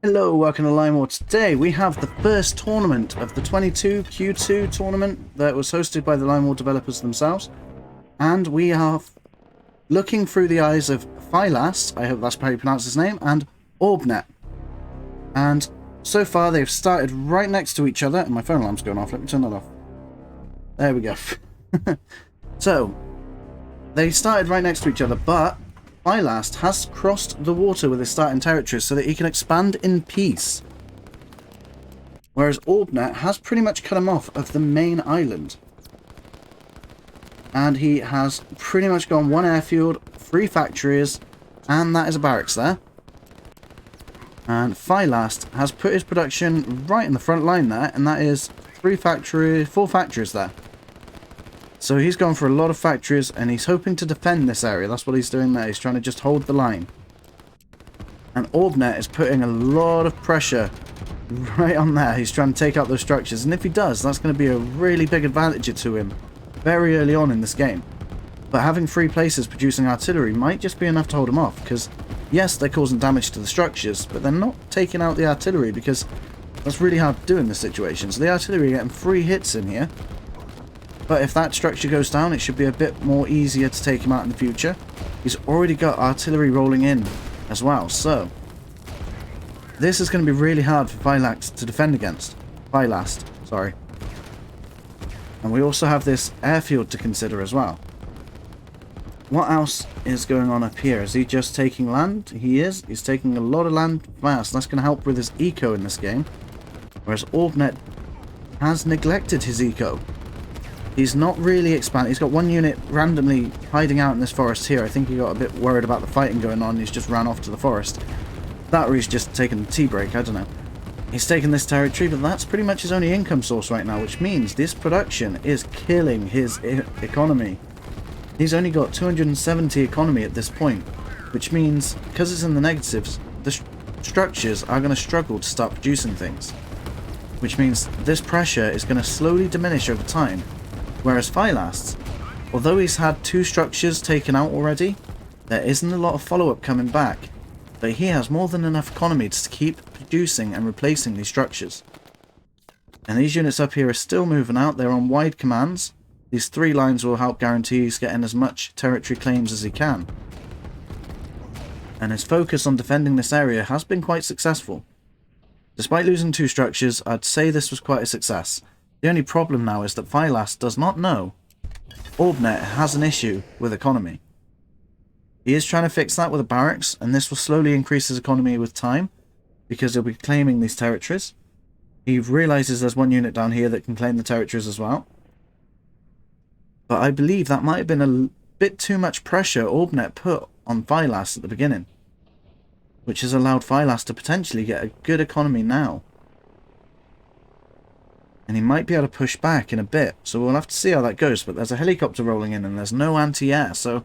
Hello, welcome to Line War. Today we have the first tournament of the 22 Q2 tournament that was hosted by the Line War developers themselves. And we are looking through the eyes of Phylast, I hope that's how you pronounce his name, and Orbnet. And so far they've started right next to each other. And my phone alarm's going off, let me turn that off. There we go. So, they started right next to each other, but Phylast has crossed the water with his starting territories so that he can expand in peace. Whereas Orbnet has pretty much cut him off of the main island. And he has pretty much gone one airfield, 3 factories, and that is a barracks there. And Phylast has put his production right in the front line there, and that is 4 factories there. So he's gone for a lot of factories, and he's hoping to defend this area. That's what he's doing there. He's trying to just hold the line. And Orbnet is putting a lot of pressure right on there. He's trying to take out those structures. And if he does, that's going to be a really big advantage to him very early on in this game. But having 3 places producing artillery might just be enough to hold him off. Because, yes, they're causing damage to the structures, but they're not taking out the artillery because that's really hard to do in this situation. So the artillery are getting 3 hits in here. But if that structure goes down, it should be a bit more easier to take him out in the future. He's already got artillery rolling in as well, so this is going to be really hard for Phylast to defend against. Phylast, sorry. And we also have this airfield to consider as well. What else is going on up here? Is he just taking land? He is. He's taking a lot of land fast. That's going to help with his eco in this game. Whereas Orbnet has neglected his eco. He's not really expanding. He's got 1 unit randomly hiding out in this forest here. I think he got a bit worried about the fighting going on. He's just ran off to the forest. That or he's just taken a tea break. I don't know. He's taken this territory, but that's pretty much his only income source right now, which means this production is killing his economy. He's only got 270 economy at this point, which means, because it's in the negatives, the structures are going to struggle to start producing things. Which means this pressure is going to slowly diminish over time. Whereas Phylast, although he's had 2 structures taken out already, there isn't a lot of follow-up coming back, but he has more than enough economy to keep producing and replacing these structures. And these units up here are still moving out. They're on wide commands. These 3 lines will help guarantee he's getting as much territory claims as he can. And his focus on defending this area has been quite successful. Despite losing 2 structures, I'd say this was quite a success. The only problem now is that Phylast does not know Orbnet has an issue with economy. He is trying to fix that with a barracks, and this will slowly increase his economy with time, because he'll be claiming these territories. He realises there's 1 unit down here that can claim the territories as well. But I believe that might have been a bit too much pressure Orbnet put on Phylast at the beginning, which has allowed Phylast to potentially get a good economy now. And he might be able to push back in a bit, so we'll have to see how that goes. But there's a helicopter rolling in and there's no anti-air, so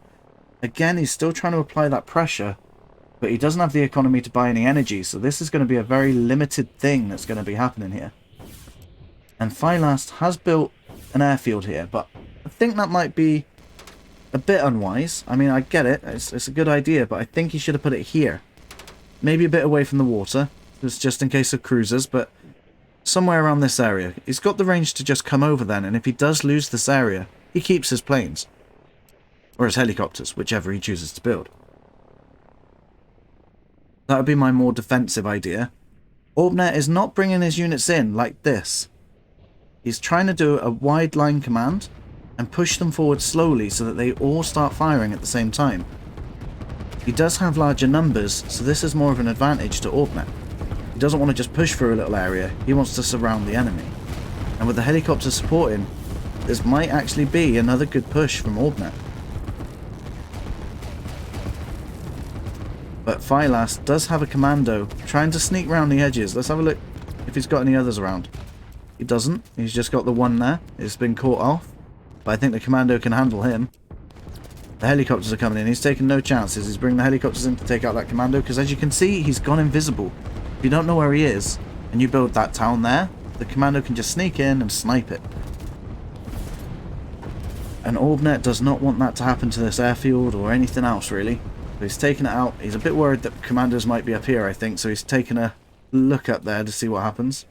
again he's still trying to apply that pressure, but he doesn't have the economy to buy any energy, so this is going to be a very limited thing that's going to be happening here. And Phylast has built an airfield here, but I think that might be a bit unwise. I mean, I get it, it's a good idea, but I think he should have put it here. Maybe a bit away from the water, just in case of cruisers, but somewhere around this area. He's got the range to just come over then, and if he does lose this area, he keeps his planes. Or his helicopters, whichever he chooses to build. That would be my more defensive idea. Orbnet is not bringing his units in like this. He's trying to do a wide line command and push them forward slowly so that they all start firing at the same time. He does have larger numbers, so this is more of an advantage to Orbnet. He doesn't want to just push through a little area, he wants to surround the enemy. And with the helicopter supporting, this might actually be another good push from Orbnet. But Phylast does have a commando trying to sneak around the edges. Let's have a look if he's got any others around. He doesn't, he's just got the 1 there. It's been caught off, but I think the commando can handle him. The helicopters are coming in, he's taking no chances. He's bringing the helicopters in to take out that commando, because as you can see, he's gone invisible. If you don't know where he is, and you build that town there, the commando can just sneak in and snipe it. And Orbnet does not want that to happen to this airfield or anything else really. But he's taken it out. He's a bit worried that commandos might be up here, I think, so he's taken a look up there to see what happens.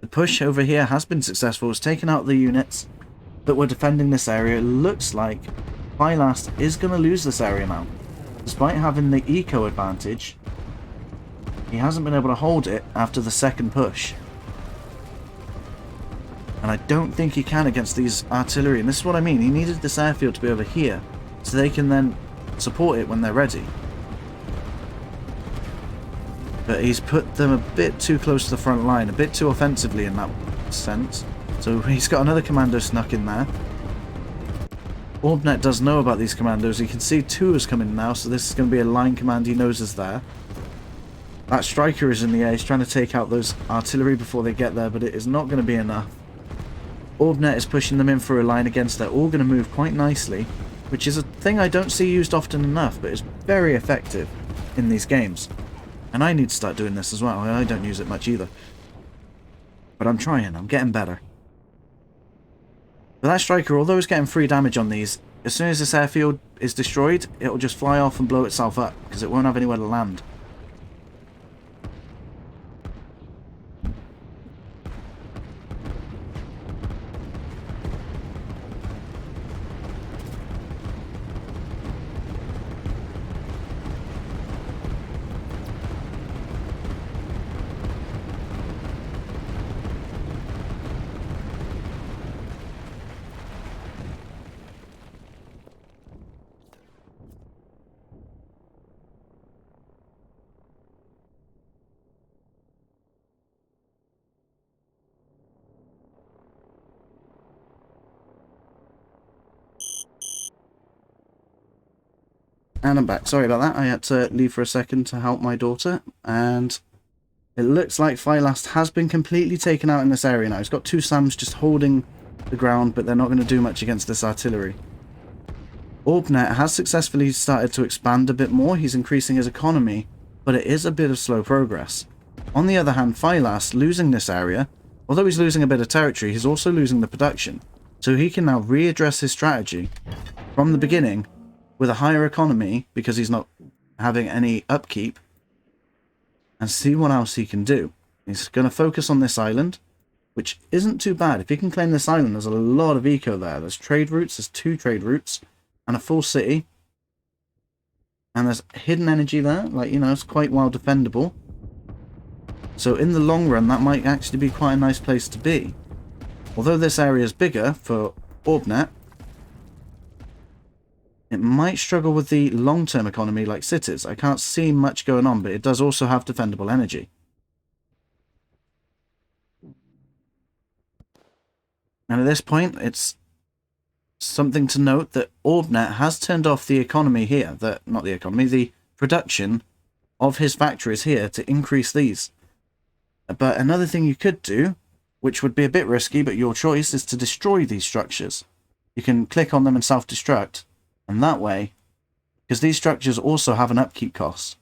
The push over here has been successful. It's taken out the units that were defending this area. It looks like Phylast is going to lose this area now. Despite having the eco advantage, he hasn't been able to hold it after the second push. And I don't think he can against these artillery. And this is what I mean. He needed this airfield to be over here so they can then support it when they're ready. But he's put them a bit too close to the front line, a bit too offensively in that sense. So he's got another commando snuck in there. Orbnet does know about these commandos. He can see two is coming now, so this is going to be a line command he knows is there. That striker is in the air. He's trying to take out those artillery before they get there, but it is not going to be enough. Orbnet is pushing them in for a line against. They're all going to move quite nicely, which is a thing I don't see used often enough, but is very effective in these games. And I need to start doing this as well. I don't use it much either. But I'm trying. I'm getting better. But that striker, although it's getting free damage on these, as soon as this airfield is destroyed, it'll just fly off and blow itself up, because it won't have anywhere to land. And I'm back. Sorry about that. I had to leave for a second to help my daughter. And it looks like Phylast has been completely taken out in this area now. He's got two SAMs just holding the ground, but they're not going to do much against this artillery. Orbnet has successfully started to expand a bit more. He's increasing his economy, but it is a bit of slow progress. On the other hand, Phylast, losing this area, although he's losing a bit of territory, he's also losing the production. So he can now readdress his strategy from the beginning with a higher economy, because he's not having any upkeep, and see what else he can do. He's going to focus on this island, which isn't too bad. If he can claim this island, there's a lot of eco there. There's trade routes, there's 2 trade routes, and a full city. And there's hidden energy there, like, you know, it's quite well defendable. So in the long run, that might actually be quite a nice place to be. Although this area is bigger for Orbnet, it might struggle with the long-term economy like cities. I can't see much going on, but it does also have defendable energy. And at this point, it's something to note that Orbnet has turned off the economy here. The production of his factories here to increase these. But another thing you could do, which would be a bit risky, but your choice, is to destroy these structures. You can click on them and self-destruct. And that way, because these structures also have an upkeep cost,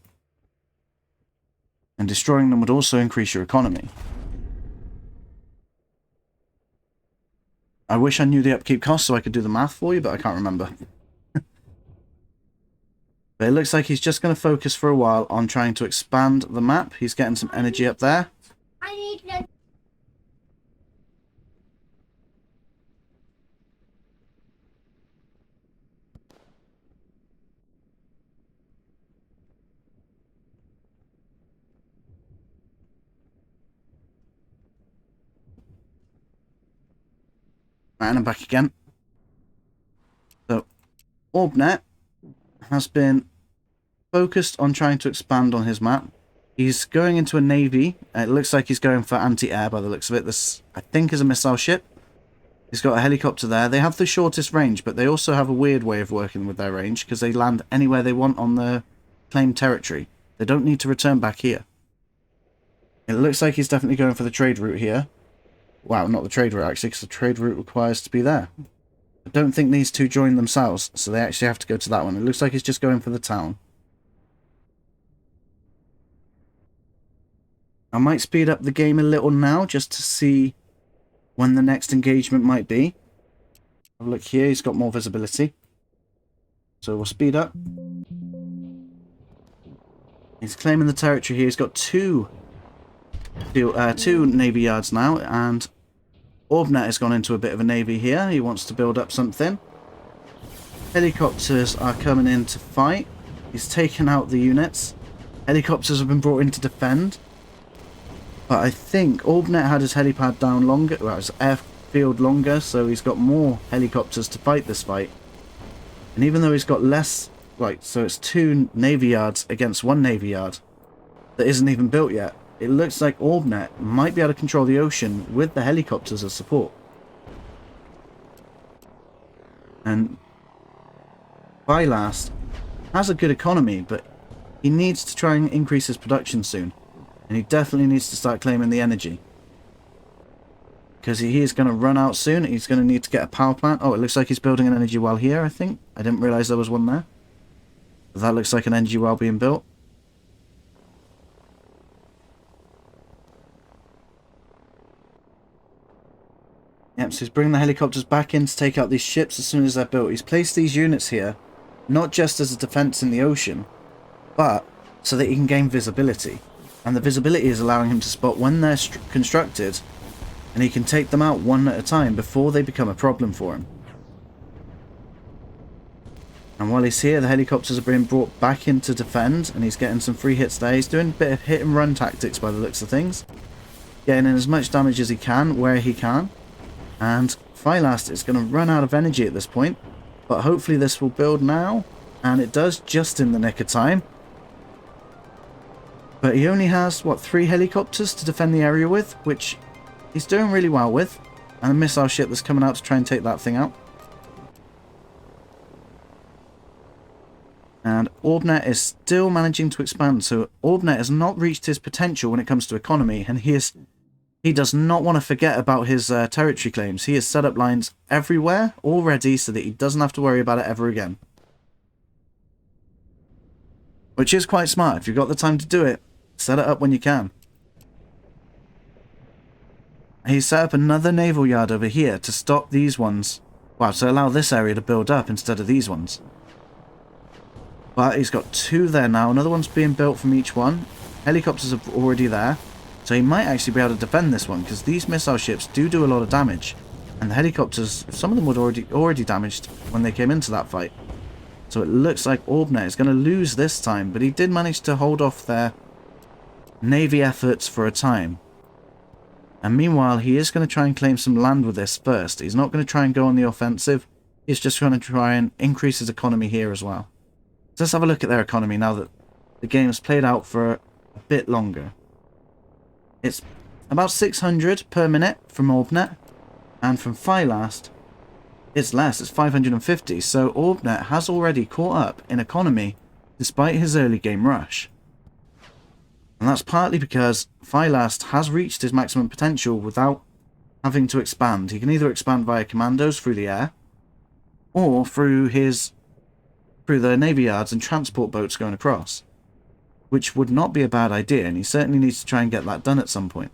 and destroying them would also increase your economy. I wish I knew the upkeep cost so I could do the math for you, but I can't remember. But it looks like he's just going to focus for a while on trying to expand the map. He's getting some energy up there. I need to... And I'm back again. So, Orbnet has been focused on trying to expand on his map. He's going into a navy. It looks like he's going for anti-air by the looks of it. This, I think, is a missile ship. He's got a helicopter there. They have the shortest range, but they also have a weird way of working with their range, because they land anywhere they want on the claimed territory. They don't need to return back here. It looks like he's definitely going for the trade route here. Wow, not the trade route, actually, because the trade route requires to be there. I don't think these two join themselves, so they actually have to go to that one. It looks like he's just going for the town. I might speed up the game a little now, just to see when the next engagement might be. Have a look here, he's got more visibility. So we'll speed up. He's claiming the territory here. He's got 2 two navy yards now, and Orbnet has gone into a bit of a navy here. He wants to build up something. Helicopters are coming in to fight. He's taken out the units. Helicopters have been brought in to defend. But I think Orbnet had his helipad down longer, well, his airfield longer, so he's got more helicopters to fight this fight. And even though he's got less, right, so it's 2 navy yards against 1 navy yard that isn't even built yet. It looks like Orbnet might be able to control the ocean with the helicopters as support. And Phylast has a good economy, but he needs to try and increase his production soon. And he definitely needs to start claiming the energy. Because he is going to run out soon. He's going to need to get a power plant. Oh, it looks like he's building an energy well here, I think. I didn't realise there was one there. But that looks like an energy well being built. Yep, so he's bringing the helicopters back in to take out these ships as soon as they're built. He's placed these units here, not just as a defence in the ocean, but so that he can gain visibility. And the visibility is allowing him to spot when they're constructed, and he can take them out one at a time before they become a problem for him. And while he's here, the helicopters are being brought back in to defend, and he's getting some free hits there. He's doing a bit of hit and run tactics by the looks of things. Getting in as much damage as he can, where he can. And Phylast is going to run out of energy at this point, but hopefully this will build now, and it does just in the nick of time. But he only has, what, 3 helicopters to defend the area with, which he's doing really well with. And a missile ship that's coming out to try and take that thing out. And Orbnet is still managing to expand, so Orbnet has not reached his potential when it comes to economy, and he does not want to forget about his territory claims. He has set up lines everywhere already so that he doesn't have to worry about it ever again. Which is quite smart. If you've got the time to do it, set it up when you can. He's set up another naval yard over here to stop these ones. Well, to allow this area to build up instead of these ones. But he's got 2 there now. Another one's being built from each one. Helicopters are already there. So he might actually be able to defend this one, because these missile ships do a lot of damage. And the helicopters, some of them were already damaged when they came into that fight. So it looks like Orbnet is going to lose this time, but he did manage to hold off their navy efforts for a time. And meanwhile, he is going to try and claim some land with this first. He's not going to try and go on the offensive. He's just going to try and increase his economy here as well. So let's have a look at their economy now that the game has played out for a bit longer. It's about 600 per minute from Orbnet, and from Phylast, it's less, it's 550, so Orbnet has already caught up in economy despite his early game rush. And that's partly because Phylast has reached his maximum potential without having to expand. He can either expand via commandos through the air, or through the navy yards and transport boats going across. Which would not be a bad idea, and he certainly needs to try and get that done at some point.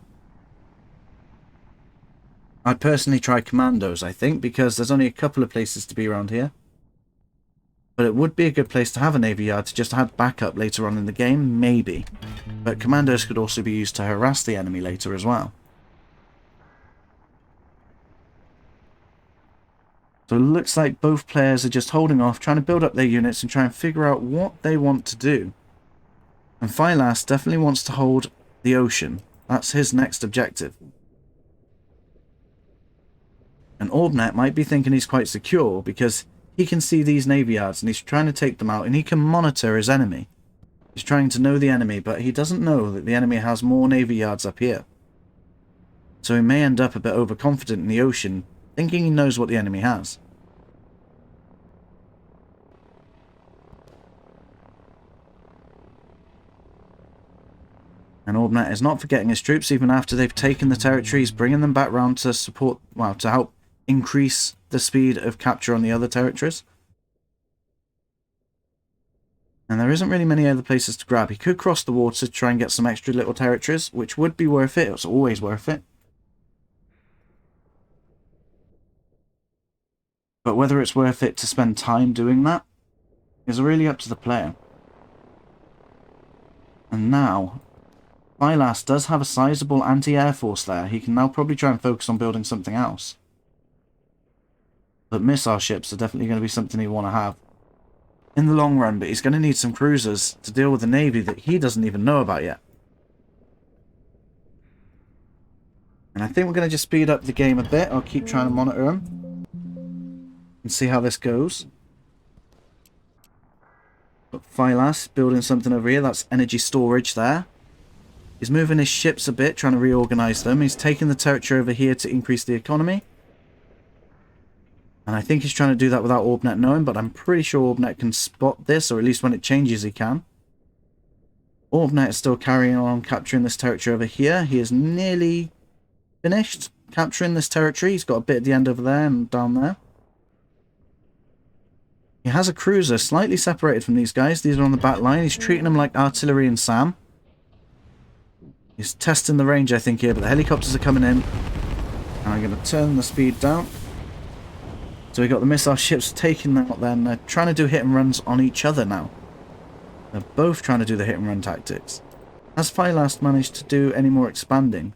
I'd personally try commandos, I think, because there's only a couple of places to be around here. But it would be a good place to have a navy yard to just have backup later on in the game, maybe. But commandos could also be used to harass the enemy later as well. So it looks like both players are just holding off, trying to build up their units and try and figure out what they want to do. And Phylast definitely wants to hold the ocean. That's his next objective. And Orbnet might be thinking he's quite secure because he can see these navy yards and he's trying to take them out, and he can monitor his enemy. He's trying to know the enemy, but he doesn't know that the enemy has more navy yards up here. So he may end up a bit overconfident in the ocean, thinking he knows what the enemy has. And Orbnet is not forgetting his troops even after they've taken the territories, bringing them back round to support, well, to help increase the speed of capture on the other territories. And there isn't really many other places to grab. He could cross the water to try and get some extra little territories, which would be worth it. It's always worth it. But whether it's worth it to spend time doing that is really up to the player. And now Phylast does have a sizable anti-air force there. He can now probably try and focus on building something else. But missile ships are definitely going to be something he'll want to have in the long run, but he's going to need some cruisers to deal with a navy that he doesn't even know about yet. And I think we're going to just speed up the game a bit. I'll keep trying to monitor him and see how this goes. But Phylast building something over here. That's energy storage there. He's moving his ships a bit, trying to reorganize them. He's taking the territory over here to increase the economy. And I think he's trying to do that without Orbnet knowing, but I'm pretty sure Orbnet can spot this, or at least when it changes he can. Orbnet is still carrying on capturing this territory over here. He is nearly finished capturing this territory. He's got a bit at the end over there and down there. He has a cruiser slightly separated from these guys. These are on the back line. He's treating them like artillery and SAM. He's testing the range, I think, here, but the helicopters are coming in. And I'm going to turn the speed down. So we got the missile ships taking them out there, and they're trying to do hit and runs on each other now. They're both trying to do the hit and run tactics. Has Phylast managed to do any more expanding?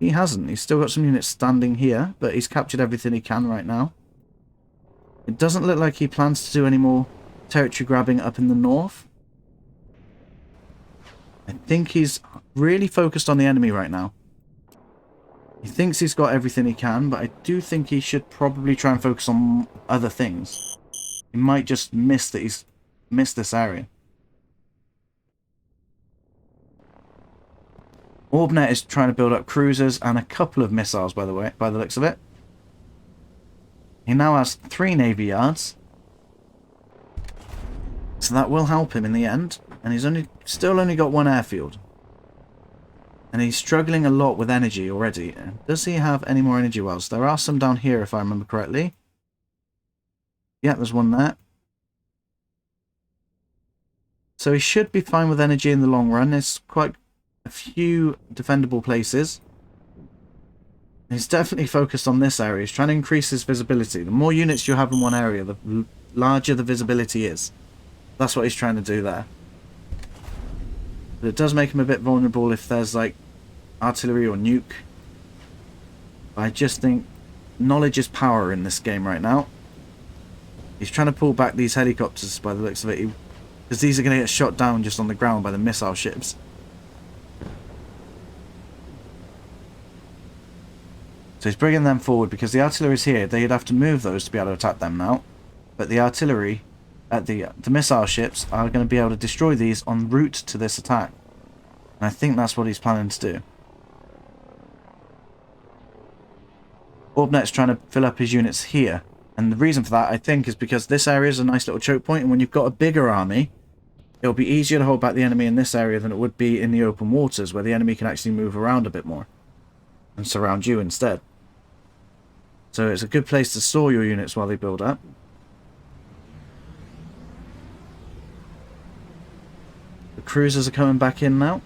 He hasn't. He's still got some units standing here, but he's captured everything he can right now. It doesn't look like he plans to do any more territory grabbing up in the north. I think he's really focused on the enemy right now. He thinks he's got everything he can, but I do think he should probably try and focus on other things. He might just miss that he's missed this area. Orbnet is trying to build up cruisers and a couple of missiles, by the way, by the looks of it. He now has 3 navy yards. So that will help him in the end. And he's still only got 1 airfield. And he's struggling a lot with energy already. Does he have any more energy wells? There are some down here, if I remember correctly. Yeah, there's one there. So he should be fine with energy in the long run. There's quite a few defendable places. He's definitely focused on this area. He's trying to increase his visibility. The more units you have in one area, the larger the visibility is. That's what he's trying to do there. But it does make him a bit vulnerable if there's like artillery or nuke. I just think knowledge is power in this game right now. He's trying to pull back these helicopters by the looks of it, because these are going to get shot down just on the ground by the missile ships. So he's bringing them forward because the artillery's here. They'd have to move those to be able to attack them now. But the artillery, the missile ships, are going to be able to destroy these en route to this attack. And I think that's what he's planning to do. Orbnet's trying to fill up his units here. And the reason for that, I think, is because this area is a nice little choke point. And when you've got a bigger army, it'll be easier to hold back the enemy in this area than it would be in the open waters, where the enemy can actually move around a bit more and surround you instead. So it's a good place to store your units while they build up. The cruisers are coming back in now.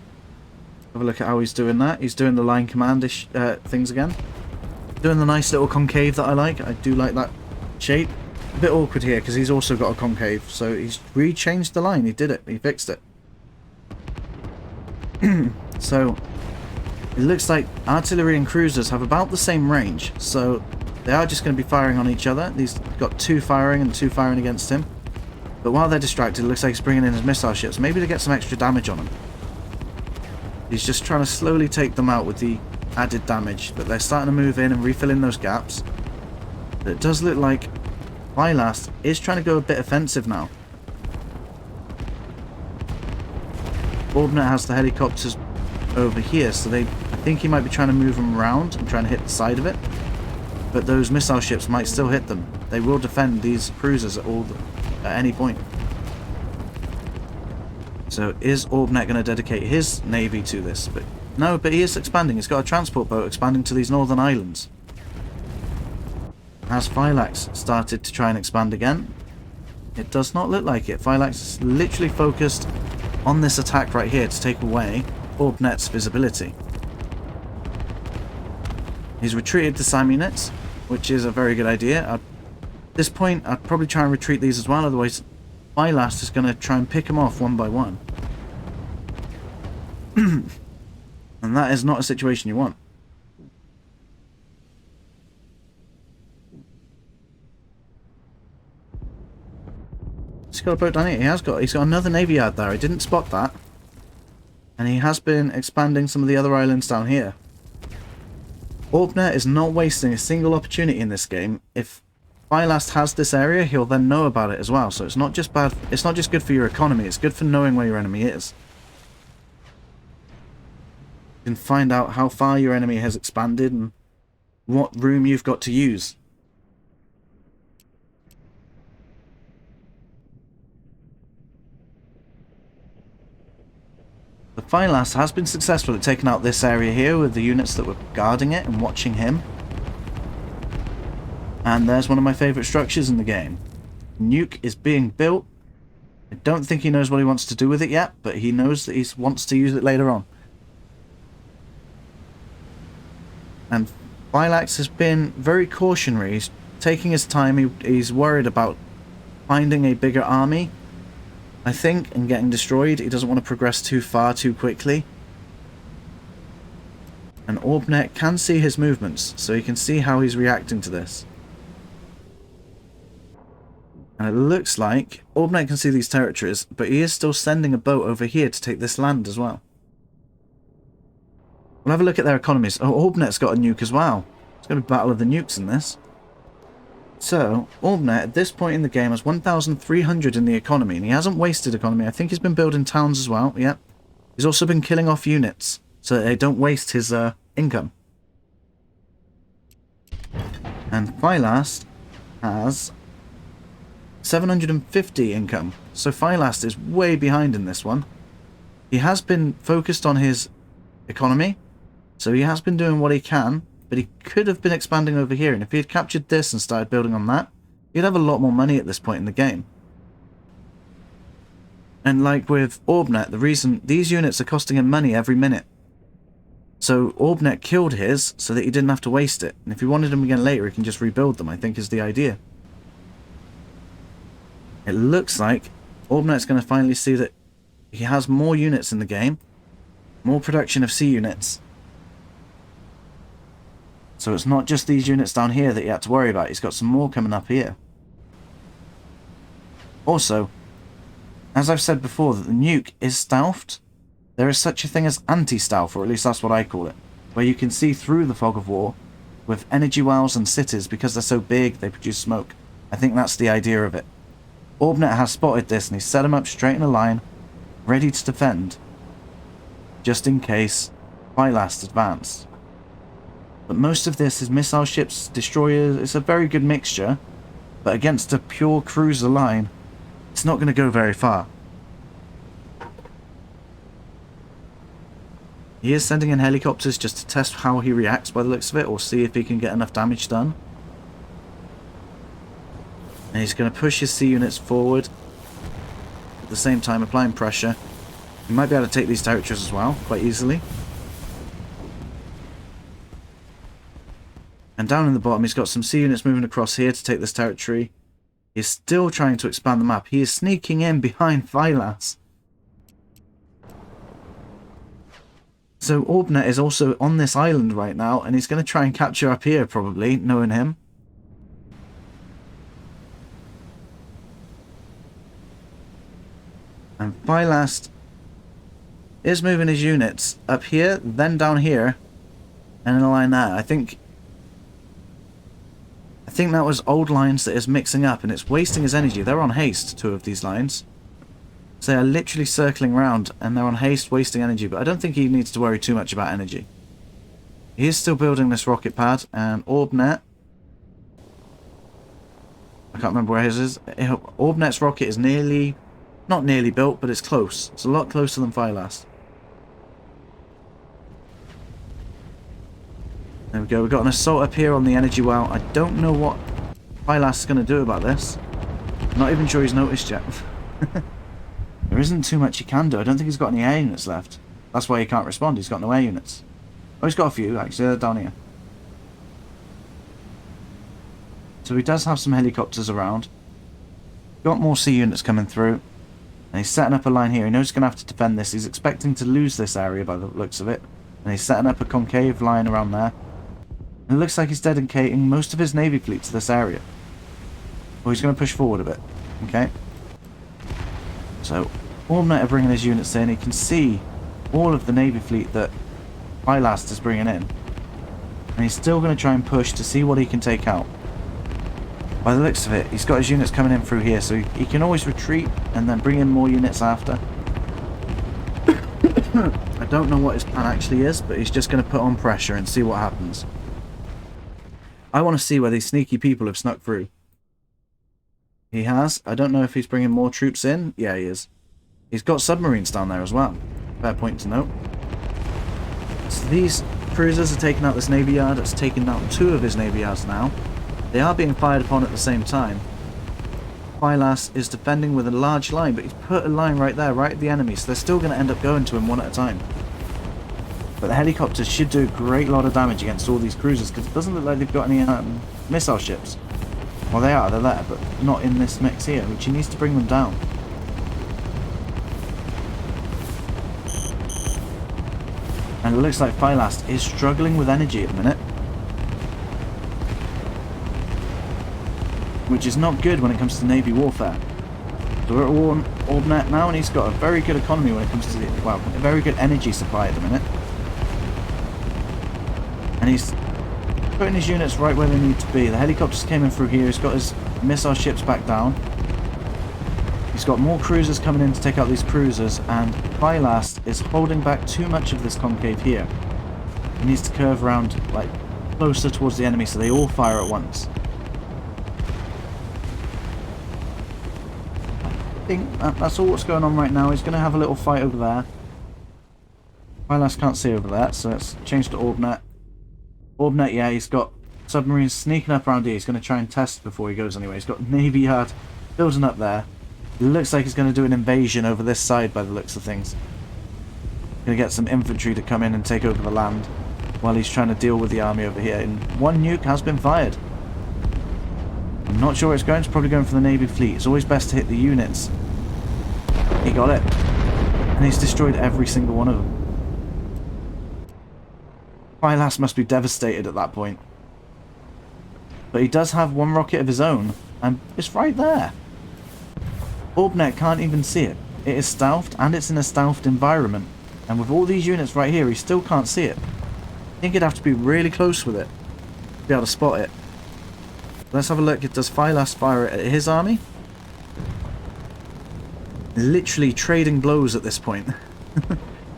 Have a look at how he's doing that. He's doing the line command-ish things again. Doing the nice little concave that I like. I do like that shape. A bit awkward here because he's also got a concave. So he's re-changed the line. He did it. He fixed it. So it looks like artillery and cruisers have about the same range. So they are just going to be firing on each other. These got 2 firing and 2 firing against him. But while they're distracted, it looks like he's bringing in his missile ships. Maybe to get some extra damage on them. He's just trying to slowly take them out with the added damage. But they're starting to move in and refill in those gaps. But it does look like Phylast is trying to go a bit offensive now. Orbnet has the helicopters over here. So I think he might be trying to move them around and trying to hit the side of it. But those missile ships might still hit them. They will defend these cruisers at any point. So is Orbnet going to dedicate his navy to this? But no, but he is expanding. He's got a transport boat expanding to these northern islands. Has Phylast started to try and expand again? It does not look like it. Phylast is literally focused on this attack right here to take away Orbnet's visibility. He's retreated to SAM units, which is a very good idea. At this point, I'd probably try and retreat these as well, otherwise Phylast is going to try and pick them off one by one. And that is not a situation you want. He's got a boat down here. He's got another navy yard there. I didn't spot that. And he has been expanding some of the other islands down here. Orbnet is not wasting a single opportunity in this game. If Phylast has this area, he'll then know about it as well. So it's not just bad. It's not just good for your economy. It's good for knowing where your enemy is. You can find out how far your enemy has expanded and what room you've got to use. The Phylast has been successful at taking out this area here with the units that were guarding it and watching him. And there's one of my favourite structures in the game. Nuke is being built. I don't think he knows what he wants to do with it yet, but he knows that he wants to use it later on. And Phylast has been very cautionary. He's taking his time. He's worried about finding a bigger army, I think, and getting destroyed. He doesn't want to progress too far too quickly. And Orbnet can see his movements, so he can see how he's reacting to this. And it looks like Orbnet can see these territories, but he is still sending a boat over here to take this land as well. We'll have a look at their economies. Oh, Orbnet's got a nuke as well. It's going to be a battle of the nukes in this. So, Orbnet at this point in the game has 1,300 in the economy, and he hasn't wasted economy. I think he's been building towns as well, yep. He's also been killing off units, so that they don't waste his income. And Phylast has 750 income, so Phylast is way behind in this one. He has been focused on his economy, so he has been doing what he can. But he could have been expanding over here, and if he had captured this and started building on that, he'd have a lot more money at this point in the game. And like with Orbnet, the reason these units are costing him money every minute. So Orbnet killed his so that he didn't have to waste it. And if he wanted them again later, he can just rebuild them, I think is the idea. It looks like Orbnet's going to finally see that he has more units in the game, more production of C units. So it's not just these units down here that you have to worry about. He's got some more coming up here. Also, as I've said before, that the nuke is stealthed. There is such a thing as anti-stealth, or at least that's what I call it, where you can see through the fog of war with energy wells and cities. Because they're so big, they produce smoke. I think that's the idea of it. Orbnet has spotted this, and he's set them up straight in a line, ready to defend, just in case Phylast advance. But most of this is missile ships, destroyers. It's a very good mixture, but against a pure cruiser line, it's not going to go very far. He is sending in helicopters just to test how he reacts by the looks of it, or see if he can get enough damage done. And he's going to push his C units forward, at the same time applying pressure. He might be able to take these territories as well, quite easily. And down in the bottom, he's got some C units moving across here to take this territory. He's still trying to expand the map. He is sneaking in behind Phylast. So Orbnet is also on this island right now, and he's going to try and capture up here, probably, knowing him. And Phylast is moving his units up here, then down here, and in a line there. I think that was old lines that is mixing up, and it's wasting his energy. They're on haste, two of these lines. So they are literally circling around, and they're on haste, wasting energy. But I don't think he needs to worry too much about energy. He is still building this rocket pad, and Orbnet, I can't remember where his is. Orbnet's rocket is not nearly built, but it's close. It's a lot closer than Phylast. There we go, we've got an assault up here on the energy well. I don't know what Phylast is going to do about this. I'm not even sure he's noticed yet. There isn't too much he can do. I don't think he's got any air units left. That's why he can't respond. He's got no air units. Oh, he's got a few, actually. They're down here. So he does have some helicopters around. Got more C units coming through. And he's setting up a line here. He knows he's going to have to defend this. He's expecting to lose this area by the looks of it. And he's setting up a concave line around there. And it looks like he's dedicating most of his Navy fleet to this area. Well, he's going to push forward a bit. Okay. So, Orbnet are bringing his units in. He can see all of the Navy fleet that Phylast is bringing in. And he's still going to try and push to see what he can take out. By the looks of it, he's got his units coming in through here, so he can always retreat and then bring in more units after. I don't know what his plan actually is, but he's just going to put on pressure and see what happens. I want to see where these sneaky people have snuck through. He has. I don't know if he's bringing more troops in. Yeah, he is. He's got submarines down there as well. Fair point to note. So these cruisers are taking out this navy yard. It's taken out 2 of his navy yards now. They are being fired upon at the same time. Phylast is defending with a large line, but he's put a line right there, right at the enemy, so they're still going to end up going to him one at a time. But the helicopters should do a great lot of damage against all these cruisers, because it doesn't look like they've got any missile ships. Well, they're there, but not in this mix here, which he needs to bring them down. And it looks like Phylast is struggling with energy at the minute. Which is not good when it comes to Navy warfare. So we're at Orbnet now, and he's got a very good economy when it comes to well, a very good energy supply at the minute. And he's putting his units right where they need to be. The helicopters came in through here. He's got his missile ships back down. He's got more cruisers coming in to take out these cruisers, and Phylast is holding back too much of this concave here. He needs to curve around like closer towards the enemy so they all fire at once. I think that's all what's going on right now. He's going to have a little fight over there. Phylast can't see over there, so let's change to Orbnet. Orbnet, yeah, he's got submarines sneaking up around here. He's going to try and test before he goes anyway. He's got Navy Yard building up there. It looks like he's going to do an invasion over this side by the looks of things. Going to get some infantry to come in and take over the land while he's trying to deal with the army over here. And 1 nuke has been fired. I'm not sure where it's going. It's probably going for the Navy fleet. It's always best to hit the units. He got it. And he's destroyed every single one of them. Phylast must be devastated at that point. But he does have 1 rocket of his own. And it's right there. Orbnet can't even see it. It is stealthed, and it's in a stealthed environment. And with all these units right here, he still can't see it. I think he'd have to be really close with it to be able to spot it. Let's have a look. Does Phylast fire it at his army? Literally trading blows at this point.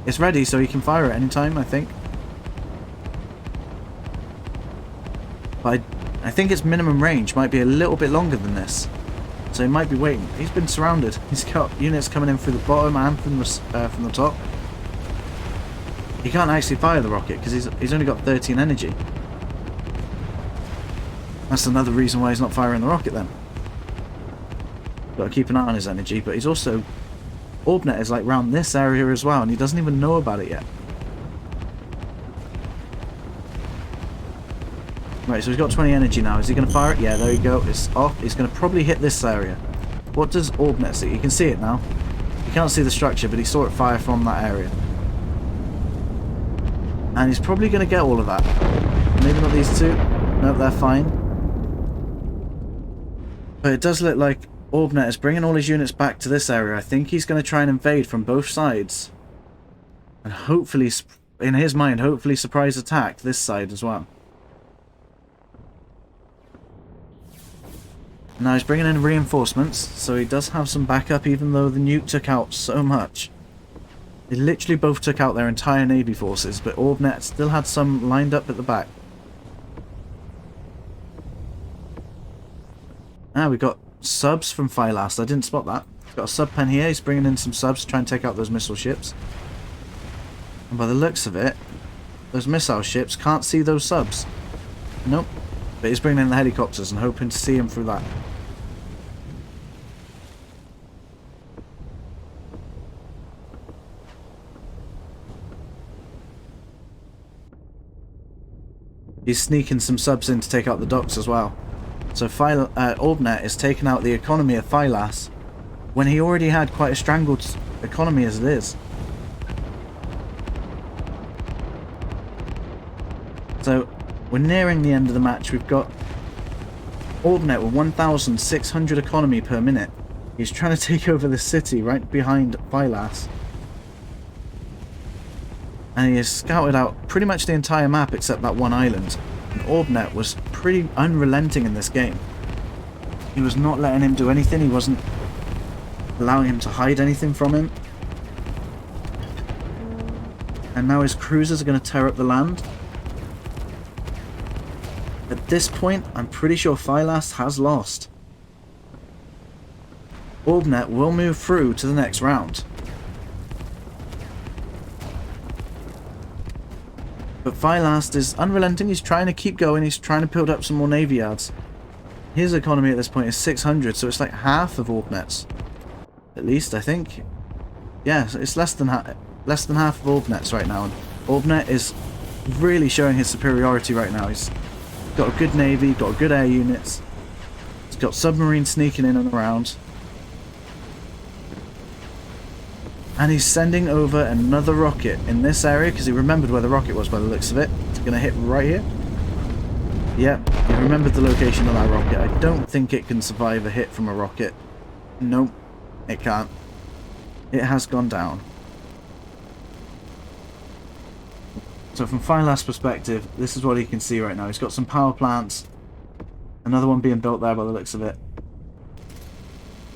It's ready, so he can fire it anytime, I think. But I think its minimum range might be a little bit longer than this. So he might be waiting. He's been surrounded. He's got units coming in through the bottom and from the top. He can't actually fire the rocket because he's only got 13 energy. That's another reason why he's not firing the rocket then. Got to keep an eye on his energy, but he's also... Orbnet is like round this area as well, and he doesn't even know about it yet. Right, so he's got 20 energy now. Is he going to fire it? Yeah, there you go. It's off. He's going to probably hit this area. What does Orbnet see? You can see it now. You can't see the structure, but he saw it fire from that area. And he's probably going to get all of that. Maybe not these 2. No, they're fine. But it does look like Orbnet is bringing all his units back to this area. I think he's going to try and invade from both sides. And hopefully, in his mind, hopefully surprise attack this side as well. Now he's bringing in reinforcements, so he does have some backup even though the nuke took out so much. They literally both took out their entire Navy forces, but Orbnet still had some lined up at the back. Ah, we got subs from Phylast. I didn't spot that. He's got a sub pen here. He's bringing in some subs to try and take out those missile ships. And by the looks of it, those missile ships can't see those subs. Nope. But he's bringing in the helicopters and hoping to see him through that. He's sneaking some subs in to take out the docks as well. So Orbnet is taking out the economy of Phylast when he already had quite a strangled economy as it is. So we're nearing the end of the match. We've got Orbnet with 1,600 economy per minute. He's trying to take over the city right behind Phylast. And he has scouted out pretty much the entire map except that one island. And Orbnet was pretty unrelenting in this game. He was not letting him do anything. He wasn't allowing him to hide anything from him. And now his cruisers are going to tear up the land. At this point, I'm pretty sure Phylast has lost. Orbnet will move through to the next round. But Phylast is unrelenting. He's trying to keep going. He's trying to build up some more navy yards. His economy at this point is 600, so it's like half of Orbnet's. At least, I think. Yeah, it's less than half of Orbnet's right now. And Orbnet is really showing his superiority right now. He's got a good navy, got good air units. He's got submarines sneaking in and around. And he's sending over another rocket in this area because he remembered where the rocket was by the looks of it. It's going to hit right here. Yep, he remembered the location of that rocket. I don't think it can survive a hit from a rocket. Nope, it can't. It has gone down. So from Phylast's perspective, this is what he can see right now. He's got some power plants. Another one being built there by the looks of it.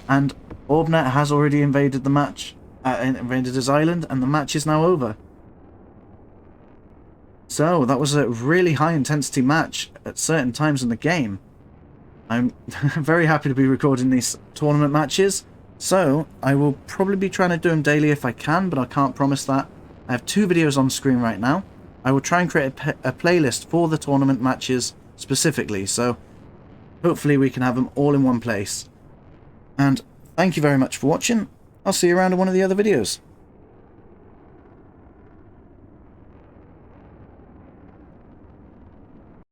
And Orbnet has already invaded the match. Invaded his island, and the match is now over. So, that was a really high intensity match at certain times in the game. I'm very happy to be recording these tournament matches, so I will probably be trying to do them daily if I can, but I can't promise that. I have 2 videos on screen right now. I will try and create a playlist for the tournament matches specifically, so hopefully we can have them all in one place. And thank you very much for watching. I'll see you around in one of the other videos.